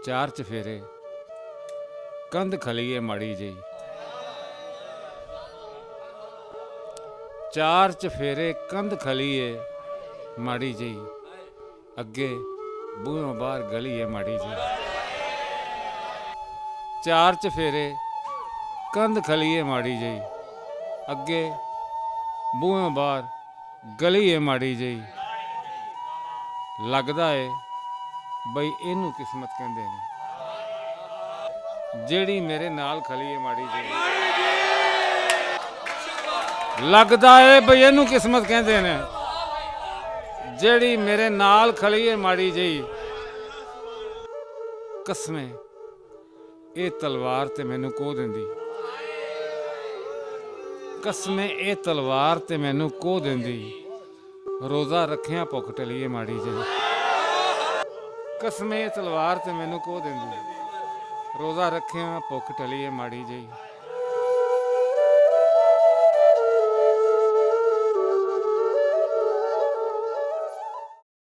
चार चफेरे कंध खलीए माड़ी जी। चार चफेरे कंध खलीए माड़ी जी, अगे बूहों बाहर गली है माड़ी जी। चार चफेरे कंध खलीए माड़ी जी, अगे बूहों बाहर गली है माड़ी जी। लगदा है बई इनू किस्मत कहंदे ने, जेड़ी मेरे नाल खली है माड़ी जी। लगदा है बई इनू किस्मत कहंदे ने, जेड़ी मेरे नाल खली है माड़ी जी। कसमें ये तलवार ते मैनू को देंदी, कसमें ये तलवार ते मैनू को देंदी। रोज़ा रखिया भुख टलीए माड़ी जी। कसमें ये तलवार ते मैनू को देंदी, रोज़ा रखिया भुख टलीए माड़ी जी।